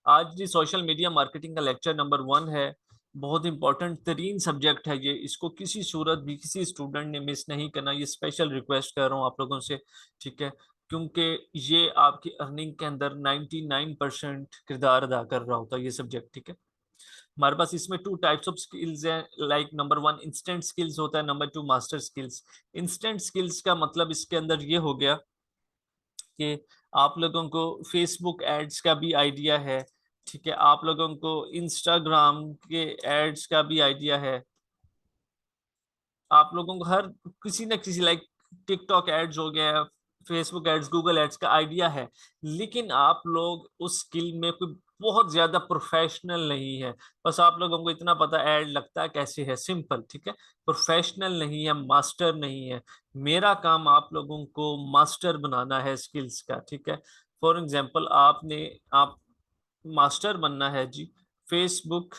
आज जी social media marketing का lecture number 1 है। बहुत इंपॉर्टेंट तरीन सब्जेक्ट है ये, इसको किसी सूरत भी किसी स्टूडेंट ने मिस नहीं करना। ये स्पेशल रिक्वेस्ट कर रहा हूँ आप लोगों से, ठीक है, क्योंकि ये आपकी अर्निंग के अंदर 99% किरदार अदा कर रहा होता है ये सब्जेक्ट, ठीक है। हमारे पास इसमें 2 टाइप्स ऑफ स्किल्स हैं, लाइक नंबर 1 इंस्टेंट स्किल्स होता है, number 2 master skills. Instant skills का मतलब इसके अंदर ये हो गया कि आप लोगों को फेसबुक एड्स का भी आइडिया है, ठीक है, आप लोगों को इंस्टाग्राम के एड्स का भी आइडिया है, आप लोगों को हर किसी न किसी लाइक टिकटॉक एड्स हो गया, फेसबुक एड्स, गूगल एड्स का आइडिया है। लेकिन आप लोग उस स्किल में कोई बहुत ज्यादा प्रोफेशनल नहीं है। बस आप लोगों को इतना पता एड लगता है कैसे है, सिंपल, ठीक है। प्रोफेशनल नहीं है, मास्टर नहीं है। मेरा काम आप लोगों को मास्टर बनाना है स्किल्स का, ठीक है। फॉर एग्जाम्पल आप मास्टर बनना है जी फेसबुक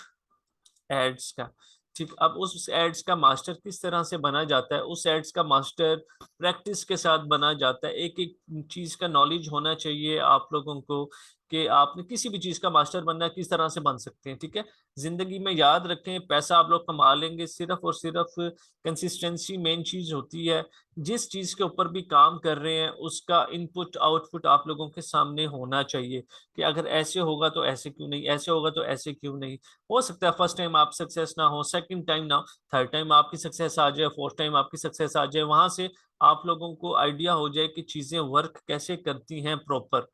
एड्स का, ठीक। अब उस एड्स का मास्टर किस तरह से बना जाता है, उस एड्स का मास्टर प्रैक्टिस के साथ बना जाता है। एक एक चीज का नॉलेज होना चाहिए आप लोगों को कि आपने किसी भी चीज का मास्टर बनना है किस तरह से बन सकते हैं, ठीक है। जिंदगी में याद रखें, पैसा आप लोग कमा लेंगे, सिर्फ और सिर्फ कंसिस्टेंसी मेन चीज होती है। जिस चीज के ऊपर भी काम कर रहे हैं उसका इनपुट आउटपुट आप लोगों के सामने होना चाहिए कि अगर ऐसे होगा तो ऐसे क्यों नहीं, ऐसे होगा तो ऐसे क्यों नहीं। हो सकता है फर्स्ट टाइम आप सक्सेस ना हो, सेकंड टाइम ना हो, थर्ड टाइम आपकी सक्सेस आ जाए, फोर्थ टाइम आपकी सक्सेस आ जाए। वहां से आप लोगों को आइडिया हो जाए कि चीजें वर्क कैसे करती हैं प्रॉपर।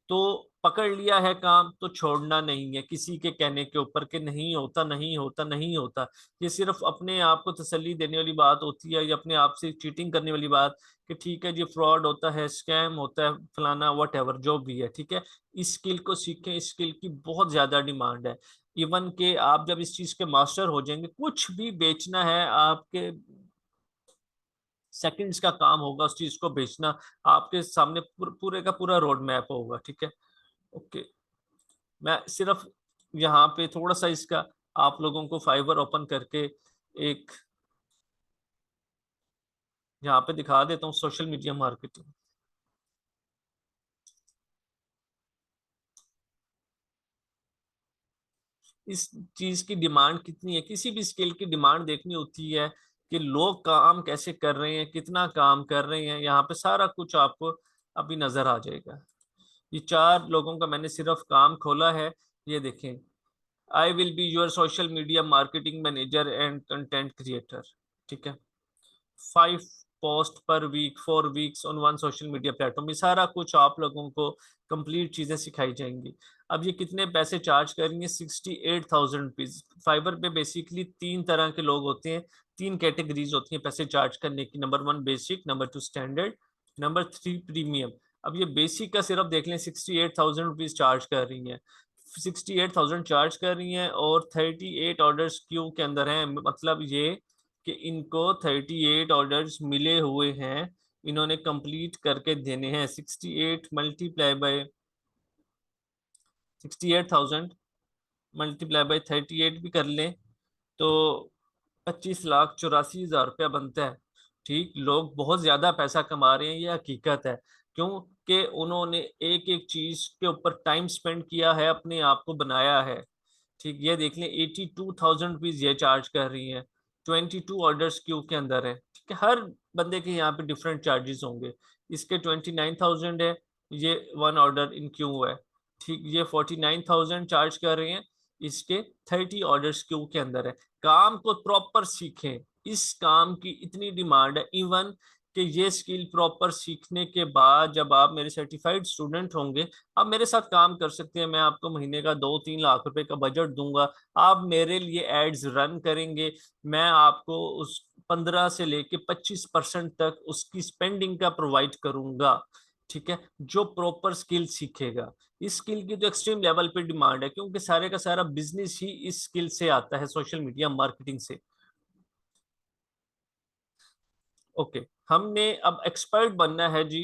तो पकड़ लिया है काम तो छोड़ना नहीं है किसी के कहने के ऊपर कि नहीं होता नहीं होता नहीं होता। ये सिर्फ अपने आप को तसल्ली देने वाली बात होती है, या अपने आप से चीटिंग करने वाली बात कि ठीक है जी फ्रॉड होता है, स्कैम होता है, फलाना वट एवर जो भी है, ठीक है। इस स्किल को सीखें, इस स्किल की बहुत ज्यादा डिमांड है। इवन के आप जब इस चीज के मास्टर हो जाएंगे, कुछ भी बेचना है आपके सेकंड्स का काम होगा उस चीज को बेचना। आपके सामने पूरे का पूरा रोड मैप होगा, ठीक है। ओके, मैं सिर्फ यहाँ पे थोड़ा सा इसका आप लोगों को फाइबर ओपन करके एक यहाँ पे दिखा देता हूँ, सोशल मीडिया मार्केटिंग। इस चीज की डिमांड कितनी है, किसी भी स्किल की डिमांड देखनी होती है कि लोग काम कैसे कर रहे हैं, कितना काम कर रहे हैं। यहाँ पे सारा कुछ आपको अभी नजर आ जाएगा। ये 4 लोगों का मैंने सिर्फ काम खोला है, ये देखें। I will be your social media marketing manager and content creator, ठीक है। 5 post per week, 4 weeks on 1 social media platform. ये सारा कुछ आप लोगों को कंप्लीट चीजें सिखाई जाएंगी। अब ये कितने पैसे चार्ज करेंगे? 68,000 रुपीज। फाइबर पे बेसिकली 3 तरह के लोग होते हैं, 3 कैटेगरीज होती हैं पैसे चार्ज करने की। Number 1 basic, number 2 standard, number 3 premium. अब ये बेसिक का सिर्फ देख लें, 68,000 रुपीज चार्ज कर रही हैं, 68,000 चार्ज कर रही हैं, और 38 ऑर्डर्स क्यू के अंदर हैं। मतलब ये कि इनको 38 ऑर्डर्स मिले हुए हैं, इन्होंने कंप्लीट करके देने हैं। 68 मल्टीप्लाई बाय 68,000 मल्टीप्लाई बाय 38 भी कर लें तो 25,84,000 रुपया बनता है, ठीक। लोग बहुत ज्यादा पैसा कमा रहे हैं, ये हकीकत है, क्योंकि उन्होंने एक एक चीज के ऊपर टाइम स्पेंड किया है, अपने आप को बनाया है, ठीक। ये देख लें 82,000 रुपीज ये चार्ज कर रही हैं, 22 ऑर्डर्स क्यू के अंदर है, ठीक है। हर बंदे के यहाँ पे डिफरेंट चार्जेस होंगे। इसके 29,000 है, ये 1 ऑर्डर इन क्यू है, ठीक। ये 49,000 चार्ज कर रहे हैं, इसके 30 ऑर्डर्स क्यू के अंदर है। काम को प्रॉपर सीखें, इस काम की इतनी डिमांड है। इवन कि ये स्किल प्रॉपर सीखने के बाद जब आप मेरे सर्टिफाइड स्टूडेंट होंगे, आप मेरे साथ काम कर सकते हैं। मैं आपको महीने का 2-3 लाख रुपए का बजट दूंगा, आप मेरे लिए एड्स रन करेंगे, मैं आपको उस 15 से लेके 25% तक उसकी स्पेंडिंग का प्रोवाइड करूंगा, ठीक है, जो प्रॉपर स्किल सीखेगा। इस स्किल की तो एक्सट्रीम लेवल पे डिमांड है, क्योंकि सारे का सारा बिजनेस ही इस स्किल से आता है, सोशल मीडिया मार्केटिंग से। ओके, हमने अब एक्सपर्ट बनना है जी,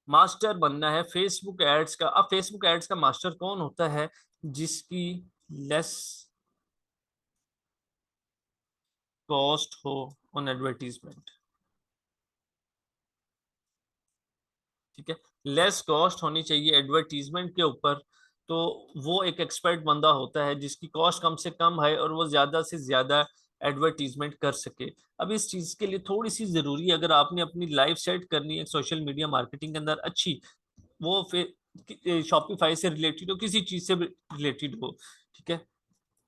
मास्टर बनना है फेसबुक एड्स का। अब फेसबुक एड्स का मास्टर कौन होता है? जिसकी लेस कॉस्ट हो ऑन एडवर्टीजमेंट, ठीक है। लेस कॉस्ट होनी चाहिए एडवर्टीजमेंट के ऊपर, तो वो एक एक्सपर्ट बंदा होता है जिसकी कॉस्ट कम से कम है और वो ज्यादा से ज्यादा एडवर्टीजमेंट कर सके। अब इस चीज के लिए थोड़ी सी जरूरी है, अगर आपने अपनी लाइफ सेट करनी है सोशल मीडिया मार्केटिंग के अंदर अच्छी, वो फिर शॉपिफाई से रिलेटेड हो, किसी चीज से रिलेटेड हो, ठीक है।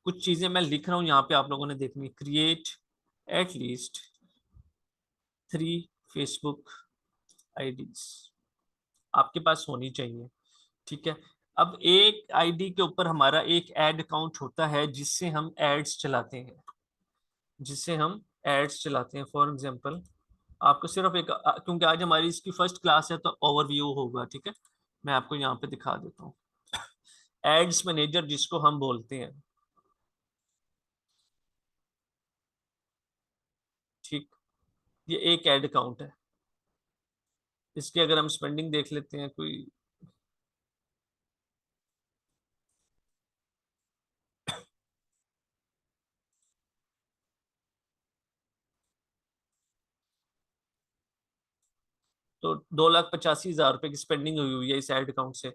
कुछ चीजें मैं लिख रहा हूँ यहाँ पे, आप लोगों ने देखनी। क्रिएट एटलीस्ट 3 फेसबुक आईडीज आपके पास होनी चाहिए, ठीक है। अब एक आईडी के ऊपर हमारा एक एड अकाउंट होता है जिससे हम एड्स चलाते हैं, फॉर एग्जांपल आपको सिर्फ एक, क्योंकि आज हमारी इसकी फर्स्ट क्लास है तो ओवरव्यू होगा, ठीक है। मैं आपको यहाँ पे दिखा देता हूँ। एड्स मैनेजर जिसको हम बोलते हैं, ठीक। ये एक एड अकाउंट है। इसकी अगर हम स्पेंडिंग देख लेते हैं कोई, तो 2,85,000 रुपए की स्पेंडिंग हुई हुई है इस एड अकाउंट से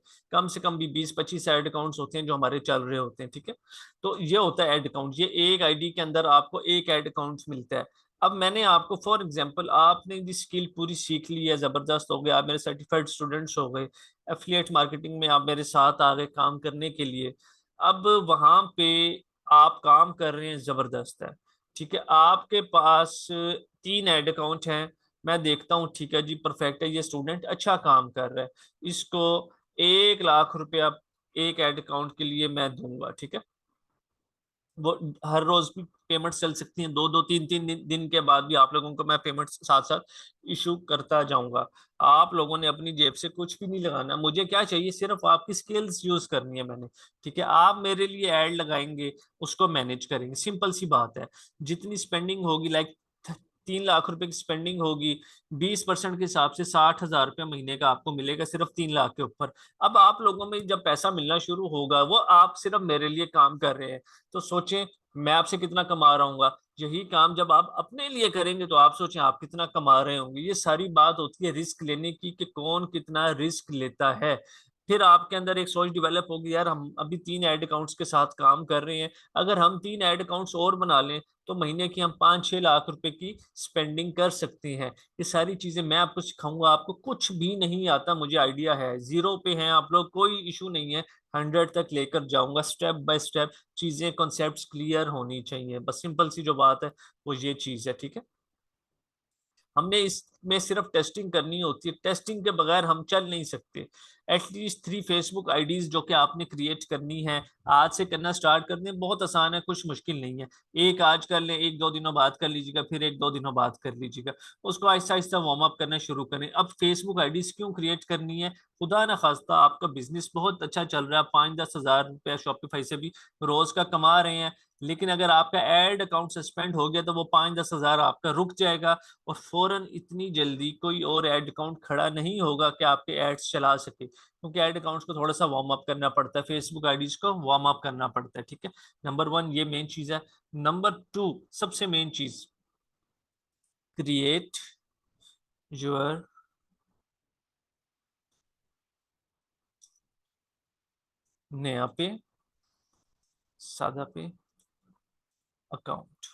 कम भी 20-25 एड अकाउंट्स होते हैं जो हमारे चल रहे होते हैं, ठीक है। तो ये होता है एड अकाउंट, ये एक आईडी के अंदर आपको एक एड अकाउंट मिलता है। अब मैंने आपको फॉर एग्जांपल, आपने ये स्किल पूरी सीख ली है, जबरदस्त हो गया, आप मेरे सर्टिफाइड स्टूडेंट्स हो गए, एफिलिएट मार्केटिंग में आप मेरे साथ आ गए काम करने के लिए। अब वहां पे आप काम कर रहे हैं, जबरदस्त है, ठीक है। आपके पास 3 एड अकाउंट हैं, मैं देखता हूँ, ठीक है जी, परफेक्ट है, ये स्टूडेंट अच्छा काम कर रहा है, इसको 1 लाख रुपया एक एड अकाउंट के लिए मैं दूंगा, ठीक है। वो हर रोज भी पेमेंट चल सकती हैं, दो दो तीन तीन दिन के बाद भी आप लोगों को मैं पेमेंट साथ साथ इशू करता जाऊंगा। आप लोगों ने अपनी जेब से कुछ भी नहीं लगाना, मुझे क्या चाहिए, सिर्फ आपकी स्किल्स यूज करनी है मैंने, ठीक है। आप मेरे लिए ऐड लगाएंगे, उसको मैनेज करेंगे, सिंपल सी बात है। जितनी स्पेंडिंग होगी, लाइक 3 लाख रुपए की स्पेंडिंग होगी, 20% के हिसाब से 60,000 रुपया महीने का आपको मिलेगा सिर्फ 3 लाख के ऊपर। अब आप लोगों में जब पैसा मिलना शुरू होगा, वो आप सिर्फ मेरे लिए काम कर रहे हैं, तो सोचें मैं आपसे कितना कमा रहा हूँ। यही काम जब आप अपने लिए करेंगे तो आप सोचें आप कितना कमा रहे होंगे। ये सारी बात होती है रिस्क लेने की, कि कौन कितना रिस्क लेता है। फिर आपके अंदर एक सोच डेवलप होगी, यार हम अभी 3 एड अकाउंट्स के साथ काम कर रहे हैं, अगर हम 3 एड अकाउंट्स और बना लें तो महीने की हम 5-6 लाख रुपए की स्पेंडिंग कर सकते हैं। ये सारी चीजें मैं आपको सिखाऊंगा, आपको कुछ भी नहीं आता, मुझे आइडिया है, जीरो पे हैं आप लोग, कोई इशू नहीं है, 100 तक लेकर जाऊंगा स्टेप बाय स्टेप। चीजें कॉन्सेप्ट्स क्लियर होनी चाहिए, बस सिंपल सी जो बात है वो ये चीज है, ठीक है। हमने इसमें सिर्फ टेस्टिंग करनी होती है, टेस्टिंग के बगैर हम चल नहीं सकते। एटलीस्ट 3 फेसबुक आईडीज जो कि आपने क्रिएट करनी है, आज से करना स्टार्ट कर दें, बहुत आसान है, कुछ मुश्किल नहीं है। एक आज कर लें, 1-2 दिनों बाद कर लीजिएगा, फिर 1-2 दिनों बाद कर लीजिएगा, उसको आहिस्ता आहिस्ता वार्म अप करना शुरू करें। अब फेसबुक आईडीज क्यों क्रिएट करनी है, खुदा ना खास्ता आपका बिजनेस बहुत अच्छा चल रहा है, 5-10 हज़ार रुपया शॉपिफाई से भी रोज का कमा रहे हैं, लेकिन अगर आपका एड अकाउंट सस्पेंड हो गया तो वो 5-10 हज़ार आपका रुक जाएगा, और फौरन इतनी जल्दी कोई और एड अकाउंट खड़ा नहीं होगा कि आपके एड्स चला सके, क्योंकि एड अकाउंट्स को थोड़ा सा वार्म अप करना पड़ता है, फेसबुक आईडीज को वार्म अप करना पड़ता है, ठीक है। नंबर 1 ये मेन चीज है। नंबर 2 सबसे मेन चीज, क्रिएट योर नया पे, सादा पे अकाउंट।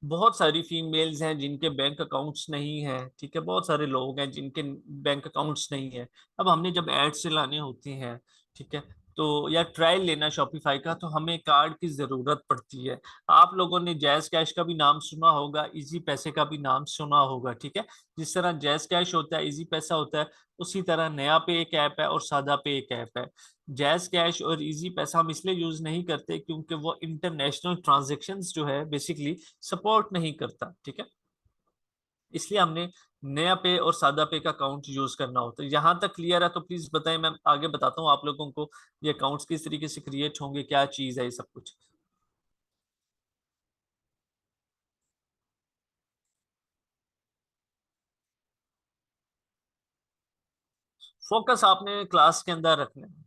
बहुत सारी फीमेल्स हैं जिनके बैंक अकाउंट्स नहीं है, ठीक है, बहुत सारे लोग हैं जिनके बैंक अकाउंट्स नहीं है। अब हमने जब एड्स चलाने होते हैं, ठीक है, तो या ट्रायल लेना शॉपिफाई का, तो हमें कार्ड की जरूरत पड़ती है। आप लोगों ने जैज कैश का भी नाम सुना होगा, इजी पैसे का भी नाम सुना होगा, ठीक है। जिस तरह जैज कैश होता है, इजी पैसा होता है, उसी तरह नया पे एक ऐप है और सादा पे एक ऐप है। जैज कैश और इजी पैसा हम इसलिए यूज नहीं करते क्योंकि वो इंटरनेशनल ट्रांजेक्शन्स जो है बेसिकली सपोर्ट नहीं करता, ठीक है। इसलिए हमने नया पे और सादा पे का अकाउंट यूज करना होता है। यहां तक क्लियर है तो प्लीज बताएं, मैं आगे बताता हूँ आप लोगों को ये अकाउंट्स किस तरीके से क्रिएट होंगे, क्या चीज है ये सब कुछ। फोकस आपने क्लास के अंदर रखना है।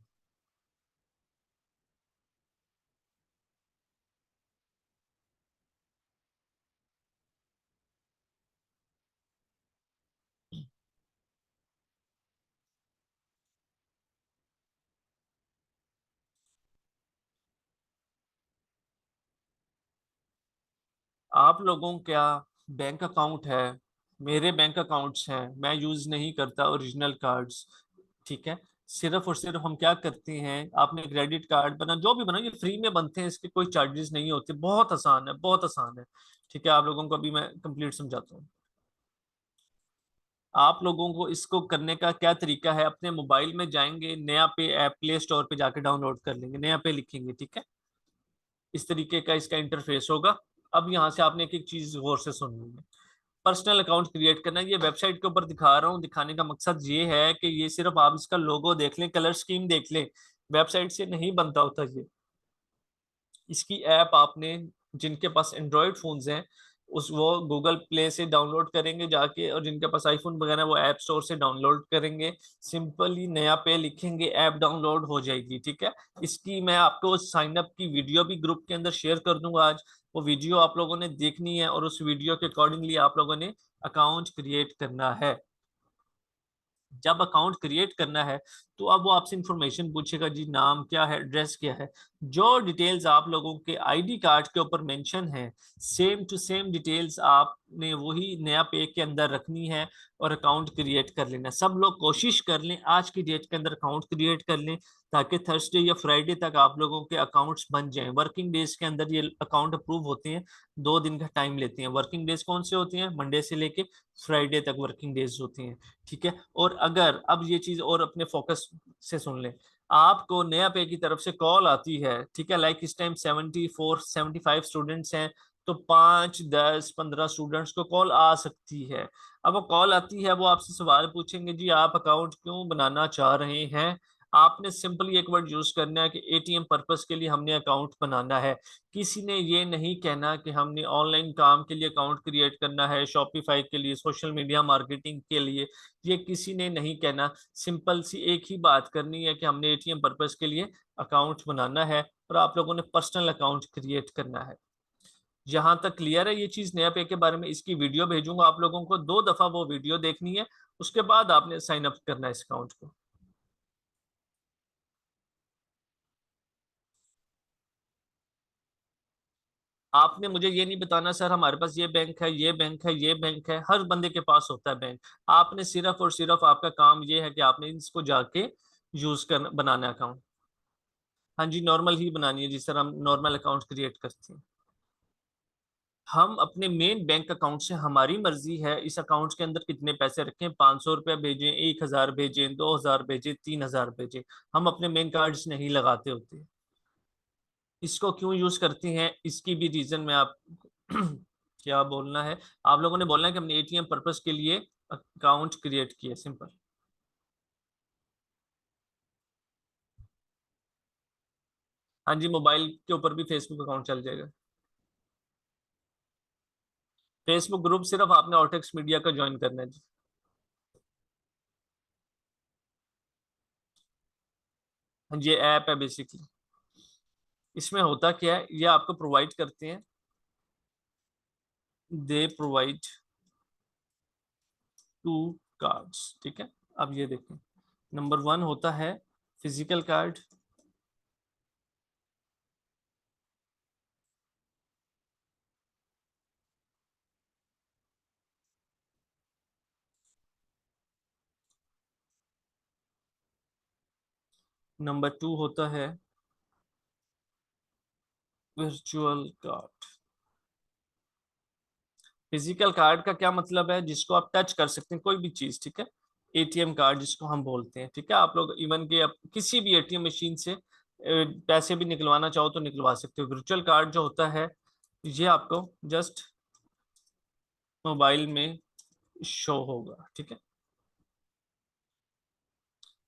आप लोगों का बैंक अकाउंट है, मेरे बैंक अकाउंट्स हैं, मैं यूज नहीं करता ओरिजिनल कार्ड्स, ठीक है। सिर्फ और सिर्फ हम क्या करते हैं, आपने क्रेडिट कार्ड बना, जो भी बना, ये फ्री में बनते हैं, इसके कोई चार्जेस नहीं होते, बहुत आसान है, बहुत आसान है, ठीक है। आप लोगों को अभी मैं कंप्लीट समझाता हूँ। आप लोगों को इसको करने का क्या तरीका है, अपने मोबाइल में जाएंगे, नया पे ऐप प्ले स्टोर पे जाके डाउनलोड कर लेंगे, नया पे लिखेंगे, ठीक है। इस तरीके का इसका इंटरफेस होगा। अब यहाँ से आपने एक एक चीज गौर से सुननी है। पर्सनल अकाउंट क्रिएट करना, ये वेबसाइट के ऊपर दिखा रहा हूँ, दिखाने का मकसद ये है कि ये सिर्फ आप इसका लोगो देख लें, कलर स्कीम देख लें, वेबसाइट से नहीं बनता होता ये। इसकी ऐप आपने, जिनके पास एंड्रॉयड फोन्स हैं, उस वो गूगल प्ले से डाउनलोड करेंगे जाके, और जिनके पास आईफोन वगैरह वो ऐप स्टोर से डाउनलोड करेंगे। सिंपली नया पे लिखेंगे, ऐप डाउनलोड हो जाएगी, ठीक है। इसकी मैं आपको साइन अप की वीडियो भी ग्रुप के अंदर शेयर कर दूंगा आज। वो वीडियो आप लोगों ने देखनी है और उस वीडियो के अकॉर्डिंगली आप लोगों ने अकाउंट क्रिएट करना है। जब अकाउंट क्रिएट करना है तो अब वो आपसे इंफॉर्मेशन पूछेगा, जी नाम क्या है, एड्रेस क्या है, जो डिटेल्स आप लोगों के आईडी कार्ड के ऊपर मेंशन है, सेम टू सेम डिटेल्स आपने वही नया पे के अंदर रखनी है और अकाउंट क्रिएट कर लेना। सब लोग कोशिश कर लें आज की डेट के अंदर अकाउंट क्रिएट कर लें, ताकि थर्सडे या फ्राइडे तक आप लोगों के अकाउंट्स बन जाएं। वर्किंग डेज के अंदर ये अकाउंट अप्रूव होते हैं, 2 दिन का टाइम लेते हैं। वर्किंग डेज कौन से होते हैं, मंडे से लेके फ्राइडे तक वर्किंग डेज होती हैं, ठीक है। और अगर अब ये चीज और अपने फोकस से सुन लें, आपको नया पे की तरफ से कॉल आती है, ठीक है, लाइक इस टाइम 74 75 स्टूडेंट्स हैं, तो 5 10 15 स्टूडेंट्स को कॉल आ सकती है। अब वो कॉल आती है, वो आपसे सवाल पूछेंगे, जी आप अकाउंट क्यों बनाना चाह रहे हैं। आपने सिंपली एक वर्ड यूज करना है कि एटीएम पर्पस के लिए हमने अकाउंट बनाना है। किसी ने ये नहीं कहना कि हमने ऑनलाइन काम के लिए अकाउंट क्रिएट करना है, शॉपिफाई के लिए, सोशल मीडिया मार्केटिंग के लिए, ये किसी ने नहीं कहना। सिंपल सी एक ही बात करनी है कि हमने एटीएम पर्पस के लिए अकाउंट बनाना है और आप लोगों ने पर्सनल अकाउंट क्रिएट करना है। जहां तक क्लियर है ये चीज, नया पे के बारे में इसकी वीडियो भेजूंगा आप लोगों को, 2 दफा वो वीडियो देखनी है, उसके बाद आपने साइन अप करना है इस अकाउंट को। आपने मुझे ये नहीं बताना सर हमारे पास ये बैंक है, ये बैंक है, ये बैंक है, हर बंदे के पास होता है बैंक। आपने सिर्फ और सिर्फ आपका काम ये है कि आपने इसको जाके यूज कर बनाना है अकाउंट। हाँ जी, नॉर्मल ही बनानी है जिस तरह हम नॉर्मल अकाउंट क्रिएट करते हैं। हम अपने मेन बैंक अकाउंट से, हमारी मर्जी है इस अकाउंट के अंदर कितने पैसे रखें, 500 रुपया भेजें, 1000 भेजें, 2000 भेजें, 3000 भेजें। हम अपने मेन कार्ड्स नहीं लगाते होते। इसको क्यों यूज करते हैं, इसकी भी रीजन में आप क्या बोलना है, आप लोगों ने बोलना है कि हमने एटीएम पर्पस के लिए अकाउंट क्रिएट किया, सिंपल। हाँ जी, मोबाइल के ऊपर भी फेसबुक अकाउंट चल जाएगा। फेसबुक ग्रुप सिर्फ आपने ऑटेक्स मीडिया का ज्वाइन करना है जी। ये ऐप है बेसिकली। इसमें होता क्या है, ये आपको प्रोवाइड करते हैं, दे प्रोवाइड 2 कार्ड्स, ठीक है। अब ये देखें, नंबर 1 होता है फिजिकल कार्ड, नंबर 2 होता है वर्चुअल कार्ड। फिजिकल कार्ड का क्या मतलब है, जिसको आप टच कर सकते हैं कोई भी चीज, ठीक है। एटीएम कार्ड जिसको हम बोलते हैं, ठीक है। आप लोग इवन के अब किसी भी एटीएम मशीन से पैसे भी निकलवाना चाहो तो निकलवा सकते हो। वर्चुअल कार्ड जो होता है, ये आपको जस्ट मोबाइल में शो होगा, ठीक है।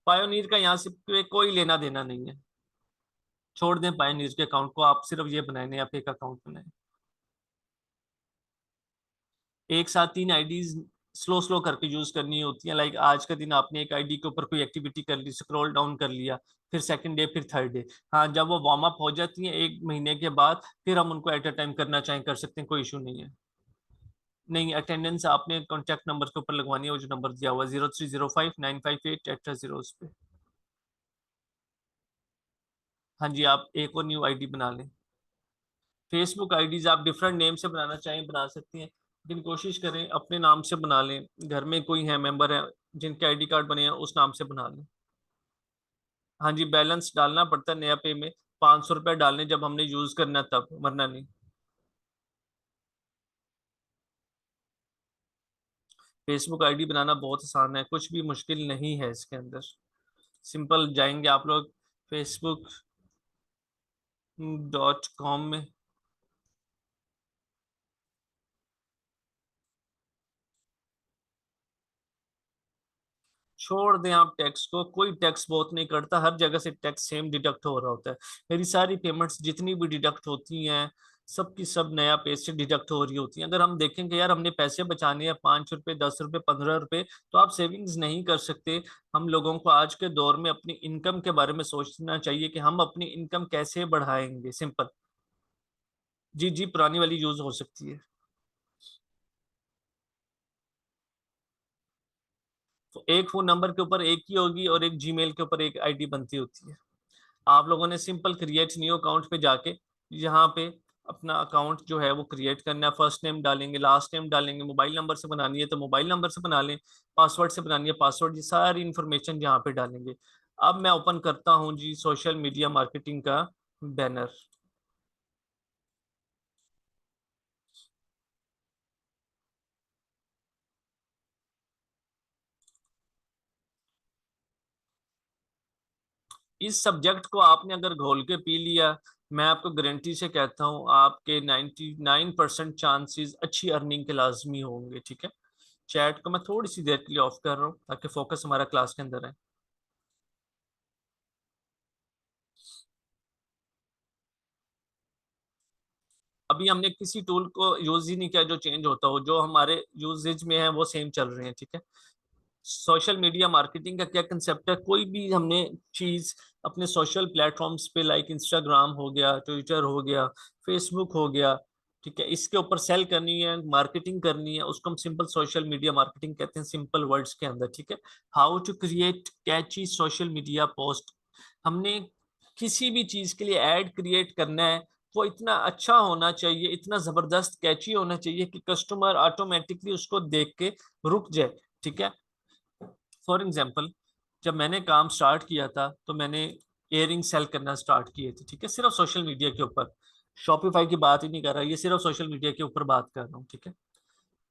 पायोनीर का यहाँ से कोई लेना देना नहीं है, छोड़ दें पायोनीर के अकाउंट को, आप सिर्फ ये बनाए या फेक अकाउंट बनाए। एक साथ 3 आईडीज स्लो स्लो करके यूज करनी होती है, लाइक आज का दिन आपने एक आईडी के ऊपर कोई एक्टिविटी कर ली, स्क्रॉल डाउन कर लिया, फिर सेकंड डे, फिर थर्ड डे। हाँ, जब वो वार्म अप हो जाती है 1 महीने के बाद, फिर हम उनको एट अ टाइम करना चाहें कर सकते हैं, कोई इशू नहीं है। नहीं, अटेंडेंस आपने कॉन्टैक्ट नंबर के ऊपर लगवानी है, वो जो नंबर दिया हुआ 0305 958 पे। हाँ जी, आप एक और न्यू आईडी बना लें। फेसबुक आईडीज आप डिफरेंट नेम से बनाना चाहें बना सकती हैं, लेकिन कोशिश करें अपने नाम से बना लें। घर में कोई है मेंबर है जिनके आईडी कार्ड बने हैं, उस नाम से बना लें। हाँ जी, बैलेंस डालना पड़ता है नया पे में, 500 रुपये डालने जब हमने यूज करना तब, वरना नहीं। फेसबुक आईडी बनाना बहुत आसान है, कुछ भी मुश्किल नहीं है इसके अंदर। सिंपल जाएंगे आप लोग facebook.com में। छोड़ दें आप टैक्स को, कोई टैक्स बहुत नहीं कटता, हर जगह से टैक्स सेम डिडक्ट हो रहा होता है। मेरी सारी पेमेंट्स जितनी भी डिडक्ट होती हैं, सब की सब नया पेज से डिडक्ट हो रही होती हैं। अगर हम देखेंगे यार हमने पैसे बचाने हैं, 5 रुपए, 10 रुपए, 15 रुपए, तो आप सेविंग्स नहीं कर सकते। हम लोगों को आज के दौर में अपनी इनकम के बारे में सोचना चाहिए कि हम अपनी इनकम कैसे बढ़ाएंगे, सिंपल। जी जी, पुरानी वाली यूज हो सकती है। तो एक फोन नंबर के ऊपर एक ही होगी और एक जीमेल के ऊपर एक आईडी बनती होती है। आप लोगों ने सिंपल क्रिएट न्यू अकाउंट पे जाके यहाँ पे अपना अकाउंट जो है वो क्रिएट करना है। फर्स्ट नेम डालेंगे, लास्ट नेम डालेंगे, मोबाइल नंबर से बनानी है तो मोबाइल नंबर से बना लें, पासवर्ड से बनानी है पासवर्ड, ये सारी इन्फॉर्मेशन यहाँ पे डालेंगे। अब मैं ओपन करता हूँ जी सोशल मीडिया मार्केटिंग का बैनर। इस सब्जेक्ट को आपने अगर घोल के पी लिया, मैं आपको गारंटी से कहता हूँ आपके 99% चांसेस अच्छी अर्निंग के लाजमी होंगे, ठीक है। चैट को मैं थोड़ी सी देर के लिए ऑफ कर रहा हूँ ताकि फोकस हमारा क्लास के अंदर है। अभी हमने किसी टूल को यूज ही नहीं किया जो चेंज होता हो, जो हमारे यूजेज में है वो सेम चल रहे हैं, ठीक है। सोशल मीडिया मार्केटिंग का क्या कंसेप्ट है, कोई भी हमने चीज अपने सोशल प्लेटफॉर्म्स पे लाइक इंस्टाग्राम हो गया, ट्विटर हो गया, फेसबुक हो गया, ठीक है, इसके ऊपर सेल करनी है, मार्केटिंग करनी है, उसको हम सिंपल सोशल मीडिया मार्केटिंग कहते हैं, सिंपल वर्ड्स के अंदर, ठीक है। How to create catchy social media post. हमने किसी भी चीज के लिए एड क्रिएट करना है, वो इतना अच्छा होना चाहिए, इतना जबरदस्त कैची होना चाहिए कि कस्टमर ऑटोमेटिकली उसको देख के रुक जाए, ठीक है। फॉर एग्जाम्पल, जब मैंने काम स्टार्ट किया था तो मैंने इयरिंग सेल करना स्टार्ट किए थे, ठीक है, सिर्फ सोशल मीडिया के ऊपर। शॉपिफाई की बात ही नहीं कर रहा, ये सिर्फ सोशल मीडिया के ऊपर बात कर रहा हूँ, ठीक है।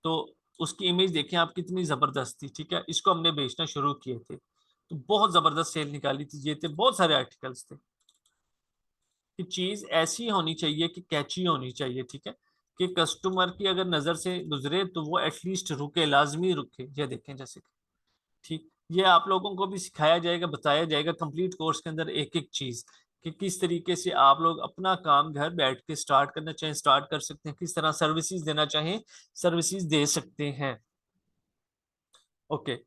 तो उसकी इमेज देखें आप कितनी जबरदस्त थी, ठीक है, इसको हमने बेचना शुरू किए थे तो बहुत जबरदस्त सेल निकाली थी, ये थे बहुत सारे आर्टिकल्स थे। कि चीज ऐसी होनी चाहिए कि कैची होनी चाहिए, ठीक है, कि कस्टमर की अगर नजर से गुजरे तो वो एटलीस्ट रुके, लाजमी रुके। ये देखें जैसे कि, ठीक, ये आप लोगों को भी सिखाया जाएगा, बताया जाएगा कंप्लीट कोर्स के अंदर एक एक चीज, कि किस तरीके से आप लोग अपना काम घर बैठ के स्टार्ट करना चाहें स्टार्ट कर सकते हैं, किस तरह सर्विसेज देना चाहें सर्विसेज दे सकते हैं। ओके,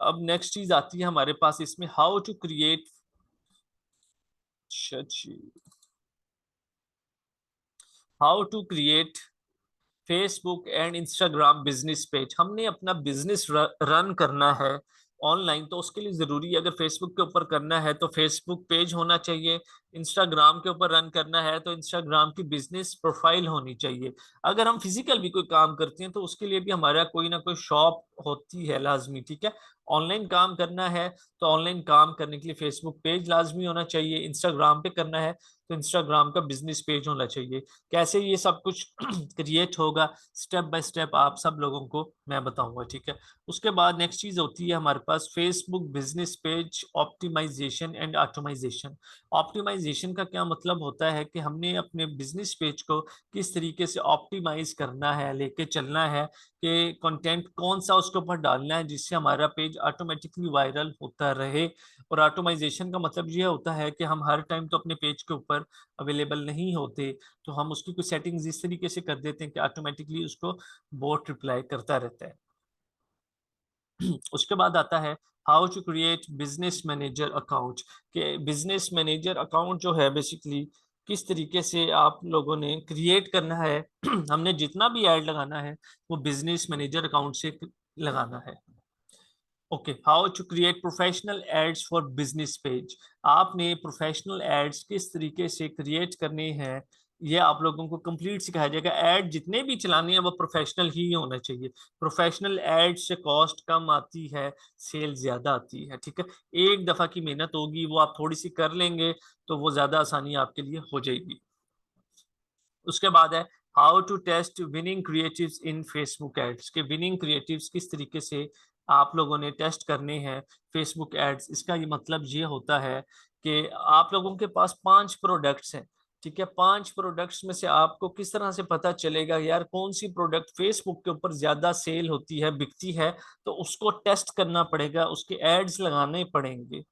अब नेक्स्ट चीज आती है हमारे पास इसमें, how to create, how to create Facebook and Instagram business page. हमने अपना बिजनेस रन करना है ऑनलाइन, तो उसके लिए जरूरी है, अगर फेसबुक के ऊपर करना है तो फेसबुक पेज होना चाहिए, इंस्टाग्राम के ऊपर रन करना है तो इंस्टाग्राम की बिजनेस प्रोफाइल होनी चाहिए। अगर हम फिजिकल भी कोई काम करते हैं तो उसके लिए भी हमारा कोई ना कोई शॉप होती है लाजमी, ठीक है। ऑनलाइन काम करना है तो ऑनलाइन काम करने के लिए फेसबुक पेज लाजमी होना चाहिए, इंस्टाग्राम पे करना है तो इंस्टाग्राम का बिजनेस पेज होना चाहिए। कैसे ये सब कुछ क्रिएट होगा, स्टेप बाय स्टेप आप सब लोगों को मैं बताऊंगा, ठीक है। उसके बाद नेक्स्ट चीज होती है हमारे पास Facebook business page optimisation and automisation. Optimisation का क्या मतलब होता है कि हमने अपने बिजनेस पेज को किस तरीके से ऑप्टिमाइज करना है, लेके चलना है, कि कंटेंट कौन सा उसके ऊपर डालना है जिससे हमारा पेज ऑटोमेटिकली वायरल होता रहे। और ऑटोमाइजेशन का मतलब ये होता है कि हम हर टाइम तो अपने पेज के ऊपर अवेलेबल नहीं होते, तो हम उसकी कुछ सेटिंग्स इस तरीके से कर देते हैं कि ऑटोमेटिकली उसको बोट रिप्लाई करता रहता है। उसके बाद आता है how to create business manager account. के बिजनेस मैनेजर अकाउंट जो है बेसिकली किस तरीके से आप लोगों ने क्रिएट करना है हमने जितना भी ऐड लगाना है वो बिजनेस मैनेजर अकाउंट से लगाना है। Okay, how to create professional ads for business page. आपने प्रोफेशनल एड्स किस तरीके से क्रिएट करने हैं ये आप लोगों को कंप्लीट सिखाया जाएगा। एड जितने भी चलाने हैं वो प्रोफेशनल ही होना चाहिए। प्रोफेशनल एड से कॉस्ट कम आती है, सेल ज्यादा आती है। ठीक है, एक दफा की मेहनत होगी, वो आप थोड़ी सी कर लेंगे तो वो ज्यादा आसानी आपके लिए हो जाएगी। उसके बाद है how to test winning creatives in Facebook ads, के विनिंग क्रिएटिव्स किस तरीके से आप लोगों ने टेस्ट करने हैं फेसबुक एड्स। इसका ये मतलब ये होता है कि आप लोगों के पास 5 प्रोडक्ट्स हैं। ठीक है, 5 प्रोडक्ट्स में से आपको किस तरह से पता चलेगा यार कौन सी प्रोडक्ट फेसबुक के ऊपर ज्यादा सेल होती है, बिकती है, तो उसको टेस्ट करना पड़ेगा, उसके एड्स लगाने पड़ेंगे।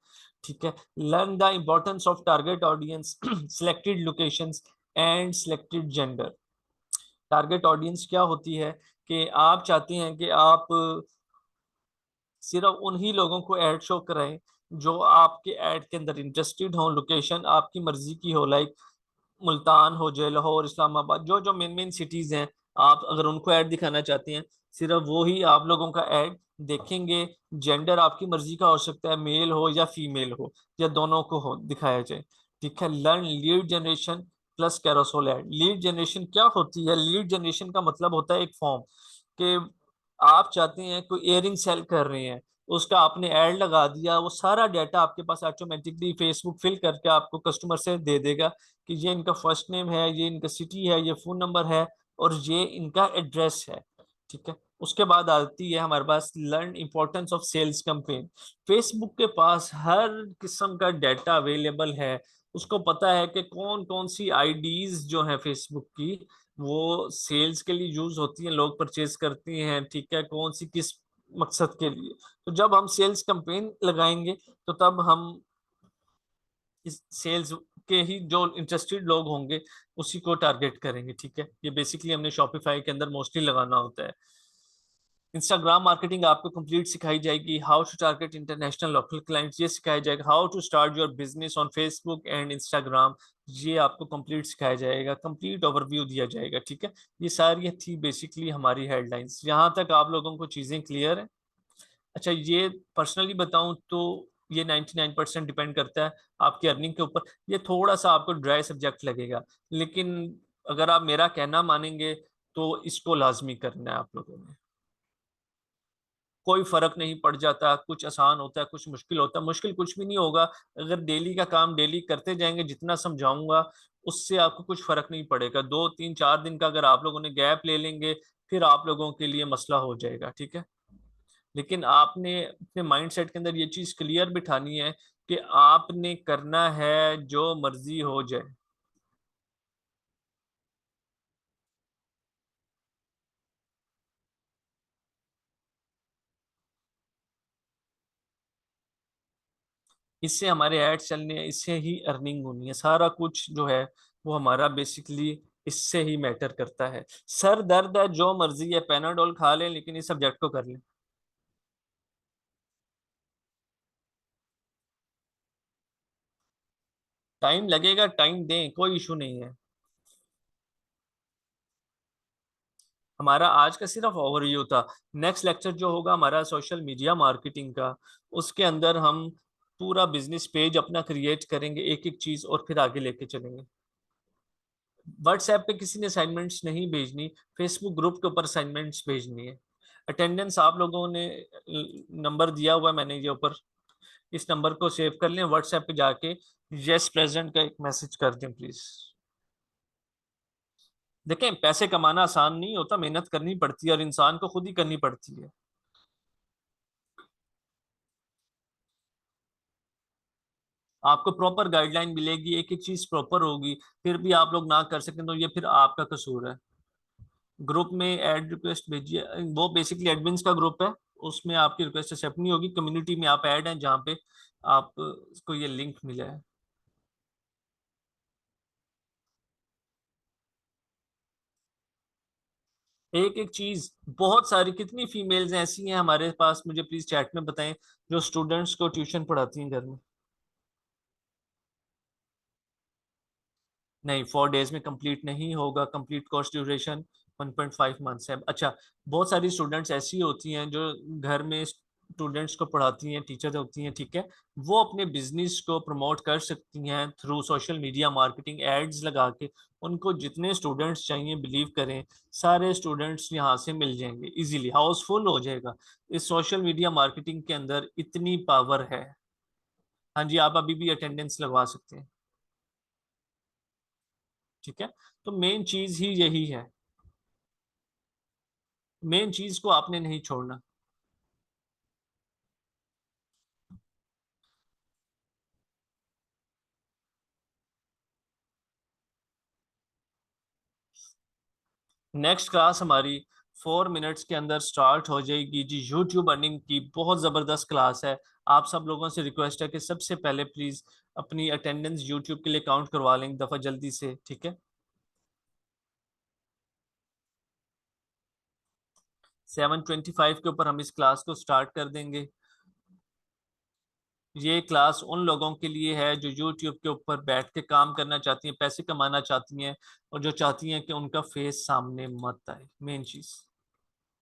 ठीक है, learn the importance of target audience, selected locations and selected gender. Target audience क्या होती है कि आप चाहते हैं कि आप सिर्फ उन्हीं लोगों को ऐड शो कराएं जो आपके ऐड के अंदर इंटरेस्टेड हो। लोकेशन आपकी मर्जी की हो, लाइक मुल्तान हो जाए, लाहौर, इस्लामाबाद, जो जो मेन मेन सिटीज हैं, आप अगर उनको ऐड दिखाना चाहते हैं सिर्फ वो ही आप लोगों का ऐड देखेंगे। जेंडर आपकी मर्जी का हो सकता है, मेल हो या फीमेल हो, या दोनों को हो दिखाया जाए। ठीक है, learn lead generation plus carousel add. Lead generation क्या होती है? लीड जनरेशन का मतलब होता है एक फॉर्म कि आप चाहते हैं कोई इयरिंग सेल कर रहे हैं, उसका आपने ऐड लगा दिया, वो सारा डाटा आपके पास ऑटोमेटिकली फेसबुक फिल करके आपको कस्टमर से दे देगा कि ये इनका फर्स्ट नेम है, ये इनका सिटी है, ये फोन नंबर है और ये इनका एड्रेस है। ठीक है, उसके बाद आती है हमारे पास learn importance of sales campaign. Facebook के पास हर किस्म का डाटा अवेलेबल है, उसको पता है कि कौन कौन सी आईडीज जो है फेसबुक की वो सेल्स के लिए यूज होती हैं, लोग परचेज करती हैं। ठीक है, कौन सी किस मकसद के लिए। तो जब हम सेल्स कैंपेन लगाएंगे तो तब हम इस सेल्स के ही जो इंटरेस्टेड लोग होंगे उसी को टारगेट करेंगे। ठीक है, ये बेसिकली हमने शॉपिफाई के अंदर मोस्टली लगाना होता है। इंस्टाग्राम मार्केटिंग आपको कंप्लीट सिखाई जाएगी। How to target international local clients ये सिखाया जाएगा। How to start your business on Facebook and Instagram ये आपको कंप्लीट सिखाया जाएगा, कंप्लीट ओवरव्यू दिया जाएगा। ठीक है, ये सारी थी बेसिकली हमारी हेडलाइंस। यहाँ तक आप लोगों को चीजें क्लियर है? अच्छा, ये पर्सनली बताऊं तो ये 99% डिपेंड करता है आपकी अर्निंग के ऊपर। ये थोड़ा सा आपको ड्राई सब्जेक्ट लगेगा, लेकिन अगर आप मेरा कहना मानेंगे तो इसको लाजमी करना है आप लोगों ने। कोई फर्क नहीं पड़ जाता, कुछ आसान होता है, कुछ मुश्किल होता है। मुश्किल कुछ भी नहीं होगा, अगर डेली का काम डेली करते जाएंगे, जितना समझाऊंगा उससे आपको कुछ फर्क नहीं पड़ेगा। 2 3 4 दिन का अगर आप लोगों ने गैप ले लेंगे फिर आप लोगों के लिए मसला हो जाएगा। ठीक है, लेकिन आपने अपने माइंडसेट के अंदर ये चीज क्लियर बिठानी है कि आपने करना है जो मर्जी हो जाए। इससे हमारे एड चलने हैं, इससे ही अर्निंग होनी है। सारा कुछ जो है वो हमारा बेसिकली इससे ही मैटर करता है। सर दर्द है, जो मर्जी है पैनाडोल खा लें, लेकिन इस सब्जेक्ट को कर लें। टाइम लगेगा, टाइम दें, कोई इशू नहीं है। हमारा आज का सिर्फ ओवरव्यू था। नेक्स्ट लेक्चर जो होगा हमारा सोशल मीडिया मार्केटिंग का, उसके अंदर हम पूरा बिजनेस पेज अपना क्रिएट करेंगे, एक एक चीज, और फिर आगे लेके चलेंगे। व्हाट्सएप पे किसी ने असाइनमेंट्स नहीं भेजनी, फेसबुक ग्रुप के ऊपर असाइनमेंट्स भेजनी है। अटेंडेंस आप लोगों ने नंबर दिया हुआ है मैंने ये ऊपर, इस नंबर को सेव कर लें, व्हाट्सएप पे जाके यस प्रेजेंट का एक मैसेज कर दें प्लीज। देखें, पैसे कमाना आसान नहीं होता, मेहनत करनी पड़ती है और इंसान को खुद ही करनी पड़ती है। आपको प्रॉपर गाइडलाइन मिलेगी, एक एक चीज प्रॉपर होगी, फिर भी आप लोग ना कर सकें तो ये फिर आपका कसूर है। ग्रुप में ऐड रिक्वेस्ट भेजिए, वो बेसिकली एडमिन्स का ग्रुप है, उसमें आपकी रिक्वेस्ट एक्सेप्ट नहीं होगी। कम्युनिटी में आप ऐड हैं जहाँ पे आपको ये लिंक मिला है। एक एक चीज, बहुत सारी, कितनी फीमेल्स ऐसी हैं हमारे पास, मुझे प्लीज चैट में बताएं, जो स्टूडेंट्स को ट्यूशन पढ़ाती हैं घर में। नहीं, 4 डेज में कंप्लीट नहीं होगा। कंप्लीट कोर्स ड्यूरेशन 1.5 मंथ्स है। अच्छा, बहुत सारी स्टूडेंट्स ऐसी होती हैं जो घर में स्टूडेंट्स को पढ़ाती हैं, टीचर होती हैं, ठीक है, वो अपने बिजनेस को प्रमोट कर सकती हैं through social media marketing, ads लगा के। उनको जितने स्टूडेंट्स चाहिए, बिलीव करें सारे स्टूडेंट्स यहाँ से मिल जाएंगे इजीली, हाउसफुल हो जाएगा। इस सोशल मीडिया मार्केटिंग के अंदर इतनी पावर है। हाँ जी, आप अभी भी अटेंडेंस लगवा सकते हैं, ठीक है। तो मेन चीज ही यही है, मेन चीज को आपने नहीं छोड़ना। नेक्स्ट क्लास हमारी 4 मिनट्स के अंदर स्टार्ट हो जाएगी जी। यूट्यूब अर्निंग की बहुत ज़बरदस्त क्लास है। आप सब लोगों से रिक्वेस्ट है कि सबसे पहले प्लीज़ अपनी अटेंडेंस यूट्यूब के लिए काउंट करवा लें एक दफ़ा जल्दी से, ठीक है। 7:25 के ऊपर हम इस क्लास को स्टार्ट कर देंगे। ये क्लास उन लोगों के लिए है जो यूट्यूब के ऊपर बैठ के काम करना चाहती हैं, पैसे कमाना चाहती हैं, और जो चाहती हैं कि उनका फेस सामने मत आए, मेन चीज़।